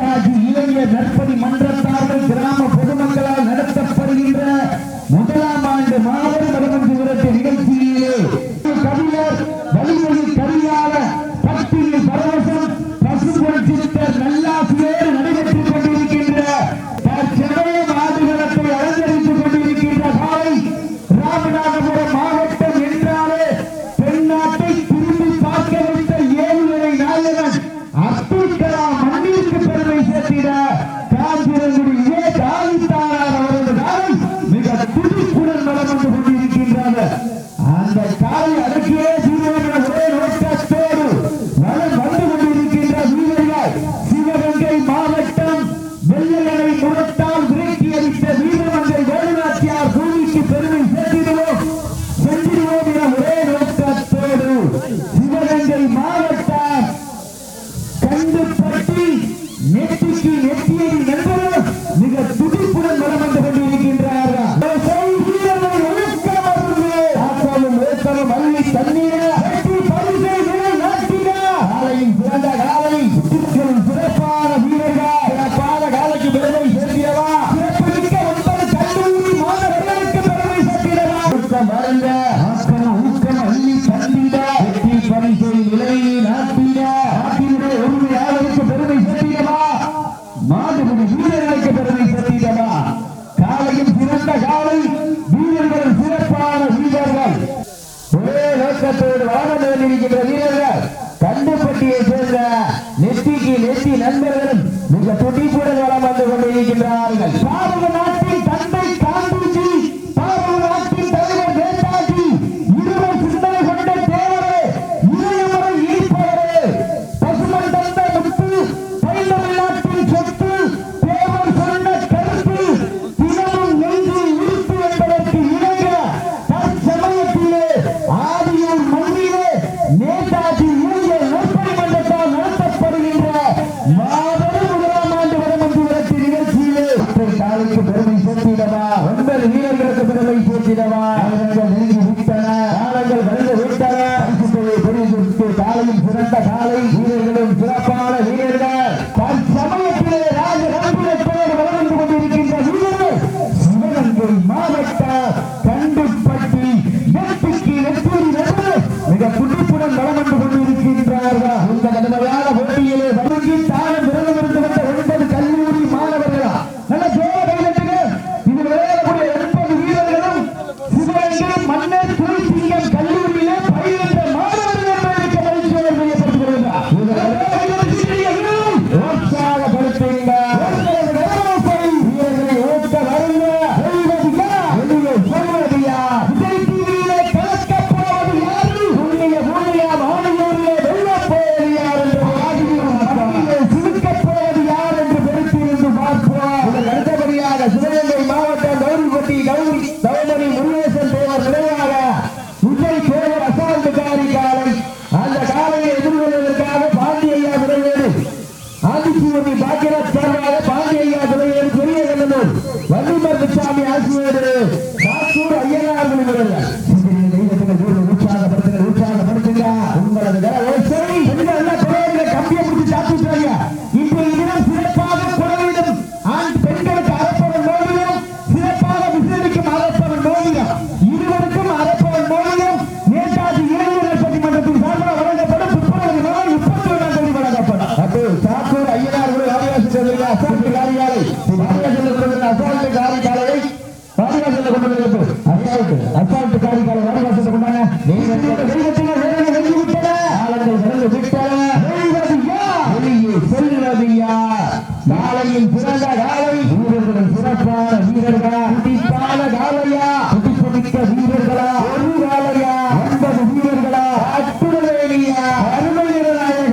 நேதாஜி இளைஞர் நற்பணி மன்றத்தார்கள் கிராம பொதுமக்களால் நடத்தப்படுகின்ற முதலாம் ஆண்டு மாபெரும் வடமஞ்சு விரட்டு நிகழ்ச்சியிலே கவிஞர் வலிமையை கரியாத பக்தியில் பரவசம் பசுபொன் சித்தர் நல்லாசியோடு நடைபெற்றுக் கொண்டிருக்கின்ற தற்சமய மாதுகளத்தை அலங்கரித்துக் கொண்டிருக்கின்ற காலை ராமநாதபுரம் மாவட்டம் என்றாலே தென்னாட்டை திரும்பி பார்க்க வைத்த ஏழுமலை நாயகன் அப்துல் கலாம் மண்ணிற்கு பெருமை சேர்த்திட காஞ்சிரங்குடி இதே தாலித்தானார் அவரது காலை மிக துடிப்புடன் வளம் வந்து கொண்டிருக்கின்றனர். அந்த காலை அடக்கியே தீவிர ஒரே நோக்கத்தோடு வளம் வந்து கொண்டிருக்கின்ற வீரர்கள் சிவகங்கை மாவட்டம் வெள்ளையனை முகத்தால் விரட்டி அடித்த வீரமங்கை வேலுநாச்சியார் பூமிக்கு பெருமை சேர்த்திடுவோம் என ஒரே நோக்கத்தோடு சிவகங்கை மாவட்டம் கண்டுபட்டி நெத்திக்கு நெத்தியை நண்பர்கள் மிக துடிப்புடன் வளம் வந்து கொண்டிருக்கின்றார்கள். சிறப்பான வீரர்கள் சிறப்பான காலைக்கு பெருமை சேர்த்திடவா சிறப்புமிக்க 9 கல்லூரி மாணவர்களுக்கு பெருமை சேர்த்திடவா ஊக்கம் அள்ளி தந்திட வெற்றி பரிசை நிலையை நாட்டிட நாட்டினுடைய உரிமையாளருக்கு பெருமை சேர்த்திடவா மாடுபடி வீரர்களுக்கு பெருமை சேர்த்திடவா காலையும் சிறந்த காலை வீரர்கள் சிறப்பான வீரர்கள் ஒரே நோக்கத்தோடு வாழ இருக்கின்ற வீரர்கள் கண்டுபட்டியை சேர்ந்த நெத்திக்கு நெத்தி நண்பர்களும் மிக துடிப்புடன் வளம் வந்து கொண்டிருக்கின்றார்கள். பாரத நாட்டின் தந்தை காந்திஜி பாரத நாட்டின் தலைவர் நேதாஜி இருவர் சிந்தனை கொண்ட தேவரே இளையவரை ஈர்ப்பவரே பசுமன் தந்த முத்து தமிழ்நாட்டின் சொத்து தேவர் சொன்ன கருத்து தினமும் நெஞ்சு உறுப்பு என்பதற்கு இணங்க தற்சமயத்திலே ஆதியூர் மண்ணிலே நேதாஜி இளைஞர் நற்பணி மன்றத்தால் நடத்தப்படுகின்ற மாபெரும் முதலாம் ஆண்டு வடமஞ்சு விரட்டு நிகழ்ச்சியிலே காலைக்கு பெருமை சேர்த்திடவா 9 வீரர்களுக்கு பெருமை சேர்த்திடவா நெருங்கி விட்டன காலங்கள் வருக விட்டன காலையும் சிறந்த காலை வீரர்களும் சிறப்பான வீரர்கள் தற்சமயத்திலே ராஜ கம்பீரத்தோடு வளர்ந்து கொண்டிருக்கின்ற வீரர்கள் சிவகங்கை மாவட்ட கண்டுபட்டி நெத்திக்கு நெத்தூரி நடுவே மிக துடிப்புடன் வளம் வந்து கொண்டிருக்கின்றார்கள். இந்த கடுமையான போட்டியிலே வழங்கி தானம் விரதமிருந்து வந்த 9 கல்லூரி மாணவர்களா நல்ல ஜோர கைதட்டுங்க. இது விளையாடக்கூடிய 9 வீரர்களும் சிவகங்கை மன்னர் துணைசிங்கம் கல்லூரியிலே பயின்ற மாணவர்கள் என்பதற்கு பரிசோதனை செய்யப்பட்டுள்ளார். உற்சாகப்படுத்துங்க வீரர்களை ஊக்க வருங்க சொல்வதியா விஜய் டிவியிலே கலக்கப் போவது யாரு புண்ணிய பூமியா மாநிலூரிலே வெள்ளப் போவது யார் என்று ஆதியிலே சிரிக்கப் போவது யார் என்று பெருத்திருந்து பார்ப்போம். இதற்கு அடுத்தபடியாக சிவகங்கை மாவட்டம் கௌரிப்பட்டி தவமணி முருகேசன் தேவர் நினைவாக விஜய் தேவர் அசால்ட்டுக்காரி காலை அந்த காலையை எதிர்கொள்வதற்காக பாண்டியையா விரைவேடு ஆதிசிவனி பாக்கியராஜ் சார்பாக பாண்டியையா விரைவேடு பெரிய கண்ணனூர் வள்ளிமர் பிச்சாமி ஆசிரியர் சாத்தூர் ஐயனார் விரும்புகிறார். உற்சாகப்படுத்துங்க உங்களது கம்பியை முடிச்சு சாப்பிட்டாங்க. இன்றைய தினம் சிறப்பாக குறைவிடும் ஆண் பெண்களுக்கு அரப்பவன் மோதிரம் சிறப்பாக விசிலடிக்கும் அரப்பவன் மோதிரம் இருவருக்கும் அரப்பவன் மோதிரம் நேதாஜி இளைஞர் நற்பணி மன்றத்தின் சார்பாக வழங்கப்படும் பிப்ரவரி 31ஆம் தேதி வழங்கப்படும். அப்போ சாத்தூர் ஐயனார் அசால்ட்டு காரியாலை அசால்ட்டு காரியாலை வாடிவாசல்ல கொண்டு வந்து அசால்ட்டு காரியாலை வாடிவாசல்ல கொண்டாங்க. காலையில் சிறந்த காலை வீரர்களும் சிறப்பான வீரர்களா துடிப்பான காலையா துடிப்புமிக்க வீரர்களா ஒரு காலையா 9 வீரர்களா அற்புதவேலியா அருமையநாயகன்